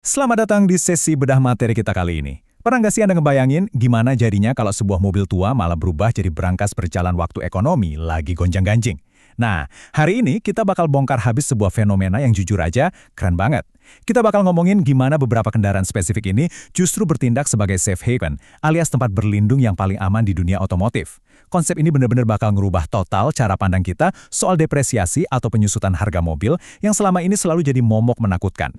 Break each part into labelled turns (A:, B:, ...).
A: Selamat datang di sesi bedah materi kita kali ini. Pernah nggak sih Anda ngebayangin gimana jadinya kalau sebuah mobil tua malah berubah jadi berangkas berjalan waktu ekonomi lagi gonjang-ganjing? Nah, hari ini kita bakal bongkar habis sebuah fenomena yang jujur aja keren banget. Kita bakal ngomongin gimana beberapa kendaraan spesifik ini justru bertindak sebagai safe haven, alias tempat berlindung yang paling aman di dunia otomotif. Konsep ini benar-benar bakal ngerubah total cara pandang kita soal depresiasi atau penyusutan harga mobil yang selama ini selalu jadi momok menakutkan.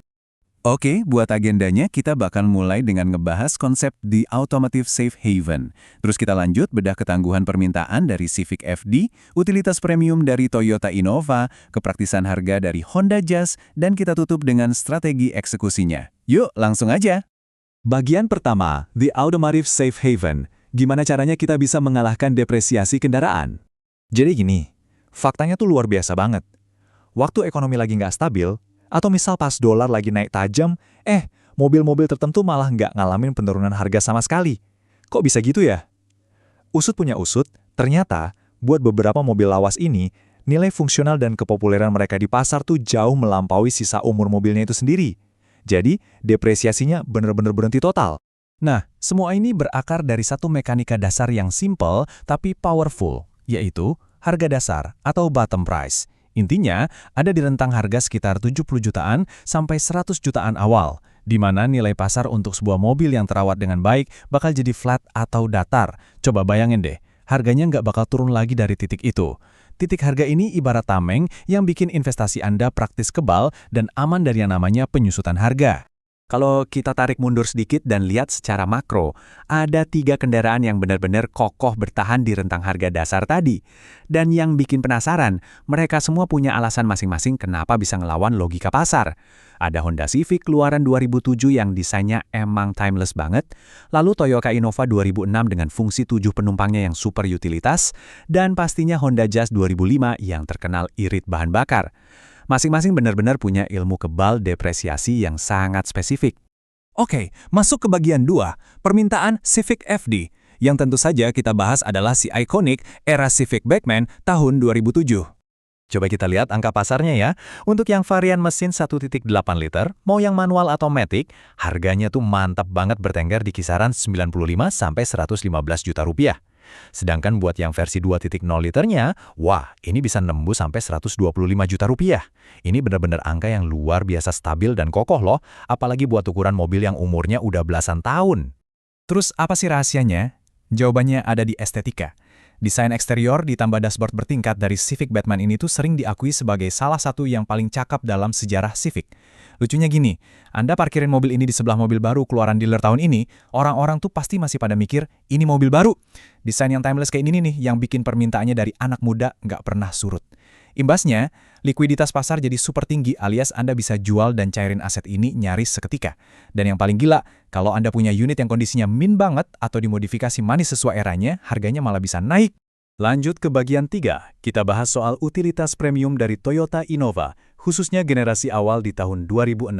B: Oke, buat agendanya kita bakal mulai dengan ngebahas konsep The Automotive Safe Haven. Terus kita lanjut bedah ketangguhan permintaan dari Civic FD, utilitas premium dari Toyota Innova, kepraktisan harga dari Honda Jazz, dan kita tutup dengan strategi eksekusinya. Yuk, langsung aja!
C: Bagian pertama, The Automotive Safe Haven. Gimana caranya kita bisa mengalahkan depresiasi kendaraan? Jadi gini, faktanya tuh luar biasa banget. Waktu ekonomi lagi nggak stabil, atau misal pas dolar lagi naik tajam, mobil-mobil tertentu malah nggak ngalamin penurunan harga sama sekali. Kok bisa gitu ya? Usut punya usut, ternyata buat beberapa mobil lawas ini, nilai fungsional dan kepopuleran mereka di pasar tuh jauh melampaui sisa umur mobilnya itu sendiri. Jadi, depresiasinya benar-benar berhenti total.
A: Nah, semua ini berakar dari satu mekanika dasar yang simple tapi powerful, yaitu harga dasar atau bottom price. Intinya, ada di rentang harga sekitar 70 jutaan sampai 100 jutaan awal, di mana nilai pasar untuk sebuah mobil yang terawat dengan baik bakal jadi flat atau datar. Coba bayangin deh, harganya nggak bakal turun lagi dari titik itu. Titik harga ini ibarat tameng yang bikin investasi Anda praktis kebal dan aman dari yang namanya penyusutan harga.
C: Kalau kita tarik mundur sedikit dan lihat secara makro, ada 3 kendaraan yang benar-benar kokoh bertahan di rentang harga dasar tadi. Dan yang bikin penasaran, mereka semua punya alasan masing-masing kenapa bisa ngelawan logika pasar. Ada Honda Civic keluaran 2007 yang desainnya emang timeless banget, lalu Toyota Innova 2006 dengan fungsi 7 penumpangnya yang super utilitas, dan pastinya Honda Jazz 2005 yang terkenal irit bahan bakar. Masing-masing benar-benar punya ilmu kebal depresiasi yang sangat spesifik.
A: Oke, masuk ke bagian 2, permintaan Civic FD. Yang tentu saja kita bahas adalah si ikonik era Civic Backman tahun 2007. Coba kita lihat angka pasarnya ya. Untuk yang varian mesin 1.8 liter, mau yang manual atau matic, harganya tuh mantap banget bertengger di kisaran 95 sampai 115 juta rupiah. Sedangkan buat yang versi 2.0 liternya, wah, ini bisa nembus sampai 125 juta rupiah. Ini benar-benar angka yang luar biasa stabil dan kokoh loh, apalagi buat ukuran mobil yang umurnya udah belasan tahun. Terus apa sih rahasianya? Jawabannya ada di estetika. Desain eksterior ditambah dashboard bertingkat dari Civic Batman ini tuh sering diakui sebagai salah satu yang paling cakep dalam sejarah Civic. Lucunya gini, Anda parkirin mobil ini di sebelah mobil baru keluaran dealer tahun ini, orang-orang tuh pasti masih pada mikir, ini mobil baru. Desain yang timeless kayak ini nih yang bikin permintaannya dari anak muda nggak pernah surut. Imbasnya, likuiditas pasar jadi super tinggi alias Anda bisa jual dan cairin aset ini nyaris seketika. Dan yang paling gila, kalau Anda punya unit yang kondisinya min banget atau dimodifikasi manis sesuai eranya, harganya malah bisa naik.
C: Lanjut ke bagian 3, kita bahas soal utilitas premium dari Toyota Innova, khususnya generasi awal di tahun 2006.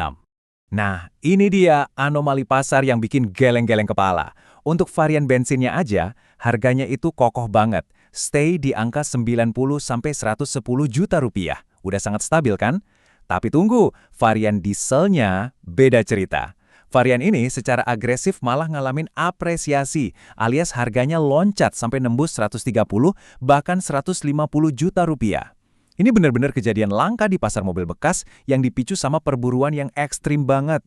A: Nah, ini dia anomali pasar yang bikin geleng-geleng kepala. Untuk varian bensinnya aja, harganya itu kokoh banget. Stay di angka 90 sampai 110 juta rupiah. Udah sangat stabil kan? Tapi tunggu, varian dieselnya beda cerita. Varian ini secara agresif malah ngalamin apresiasi, alias harganya loncat sampai nembus 130 bahkan 150 juta rupiah. Ini benar-benar kejadian langka di pasar mobil bekas yang dipicu sama perburuan yang ekstrim banget.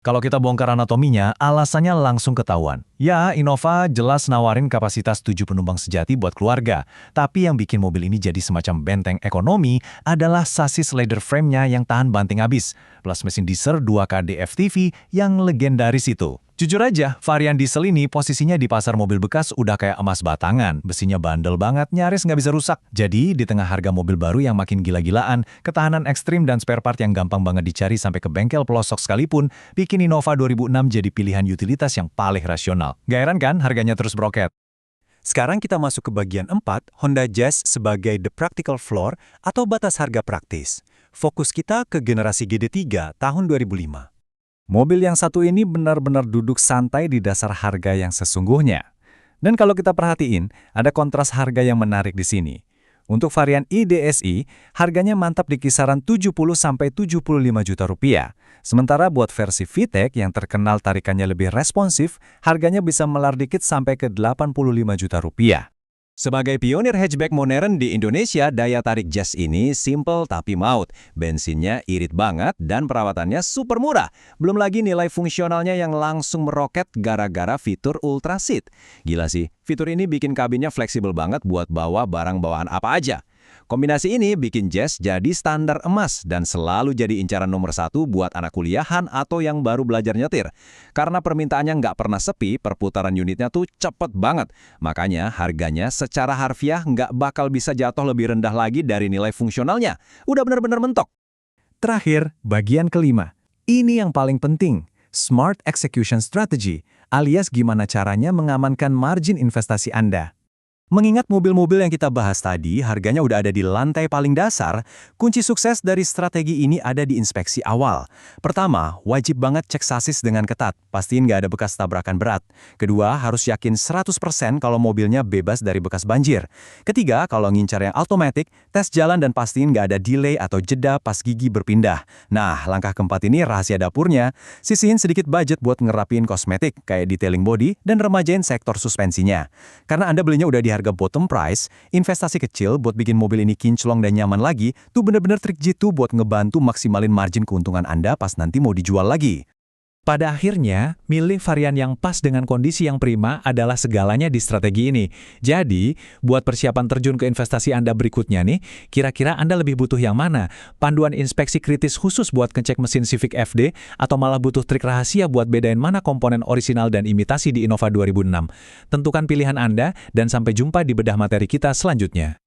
A: Kalau kita bongkar anatominya, alasannya langsung ketahuan. Ya, Innova jelas nawarin kapasitas 7 penumpang sejati buat keluarga. Tapi yang bikin mobil ini jadi semacam benteng ekonomi adalah sasis leather frame-nya yang tahan banting habis, plus mesin diesel 2K DFTV yang legendaris itu. Jujur aja, varian diesel ini posisinya di pasar mobil bekas udah kayak emas batangan. Besinya bandel banget, nyaris nggak bisa rusak. Jadi, di tengah harga mobil baru yang makin gila-gilaan, ketahanan ekstrim dan spare part yang gampang banget dicari sampai ke bengkel pelosok sekalipun, bikin Innova 2006 jadi pilihan utilitas yang paling rasional. Gak heran kan harganya terus beroket?
C: Sekarang kita masuk ke bagian 4, Honda Jazz sebagai the practical floor atau batas harga praktis. Fokus kita ke generasi GD3 tahun 2005.
A: Mobil yang satu ini benar-benar duduk santai di dasar harga yang sesungguhnya. Dan kalau kita perhatiin, ada kontras harga yang menarik di sini.
C: Untuk varian IDSI, harganya mantap di kisaran 70–75 juta rupiah. Sementara buat versi VTEC yang terkenal tarikannya lebih responsif, harganya bisa melar dikit sampai ke 85 juta rupiah.
A: Sebagai pionir hatchback modern di Indonesia, daya tarik Jazz ini simple tapi maut. Bensinnya irit banget dan perawatannya super murah. Belum lagi nilai fungsionalnya yang langsung meroket gara-gara fitur Ultra Seat. Gila sih, fitur ini bikin kabinnya fleksibel banget buat bawa barang bawaan apa aja. Kombinasi ini bikin Jazz jadi standar emas dan selalu jadi incaran nomor 1 buat anak kuliahan atau yang baru belajar nyetir. Karena permintaannya nggak pernah sepi, perputaran unitnya tuh cepet banget. Makanya harganya secara harfiah nggak bakal bisa jatuh lebih rendah lagi dari nilai fungsionalnya. Udah bener-bener mentok.
C: Terakhir, bagian kelima. Ini yang paling penting, Smart Execution Strategy, alias gimana caranya mengamankan margin investasi Anda. Mengingat mobil-mobil yang kita bahas tadi harganya udah ada di lantai paling dasar, kunci sukses dari strategi ini ada di inspeksi awal. Pertama, wajib banget cek sasis dengan ketat, pastiin nggak ada bekas tabrakan berat. Kedua, harus yakin 100% kalau mobilnya bebas dari bekas banjir. Ketiga, kalau ngincar yang automatic, tes jalan dan pastiin nggak ada delay atau jeda pas gigi berpindah. Nah, langkah keempat ini rahasia dapurnya, sisihin sedikit budget buat ngerapin kosmetik kayak detailing body dan remajain sektor suspensinya. Karena Anda belinya udah di harga bottom price, investasi kecil buat bikin mobil ini kinclong dan nyaman lagi, tuh bener-bener trik jitu buat ngebantu maksimalin margin keuntungan Anda pas nanti mau dijual lagi. Pada akhirnya, milih varian yang pas dengan kondisi yang prima adalah segalanya di strategi ini. Jadi, buat persiapan terjun ke investasi Anda berikutnya nih, kira-kira Anda lebih butuh yang mana? Panduan inspeksi kritis khusus buat ngecek mesin Civic FD, atau malah butuh trik rahasia buat bedain mana komponen orisinal dan imitasi di Innova 2006? Tentukan pilihan Anda, dan sampai jumpa di bedah materi kita selanjutnya.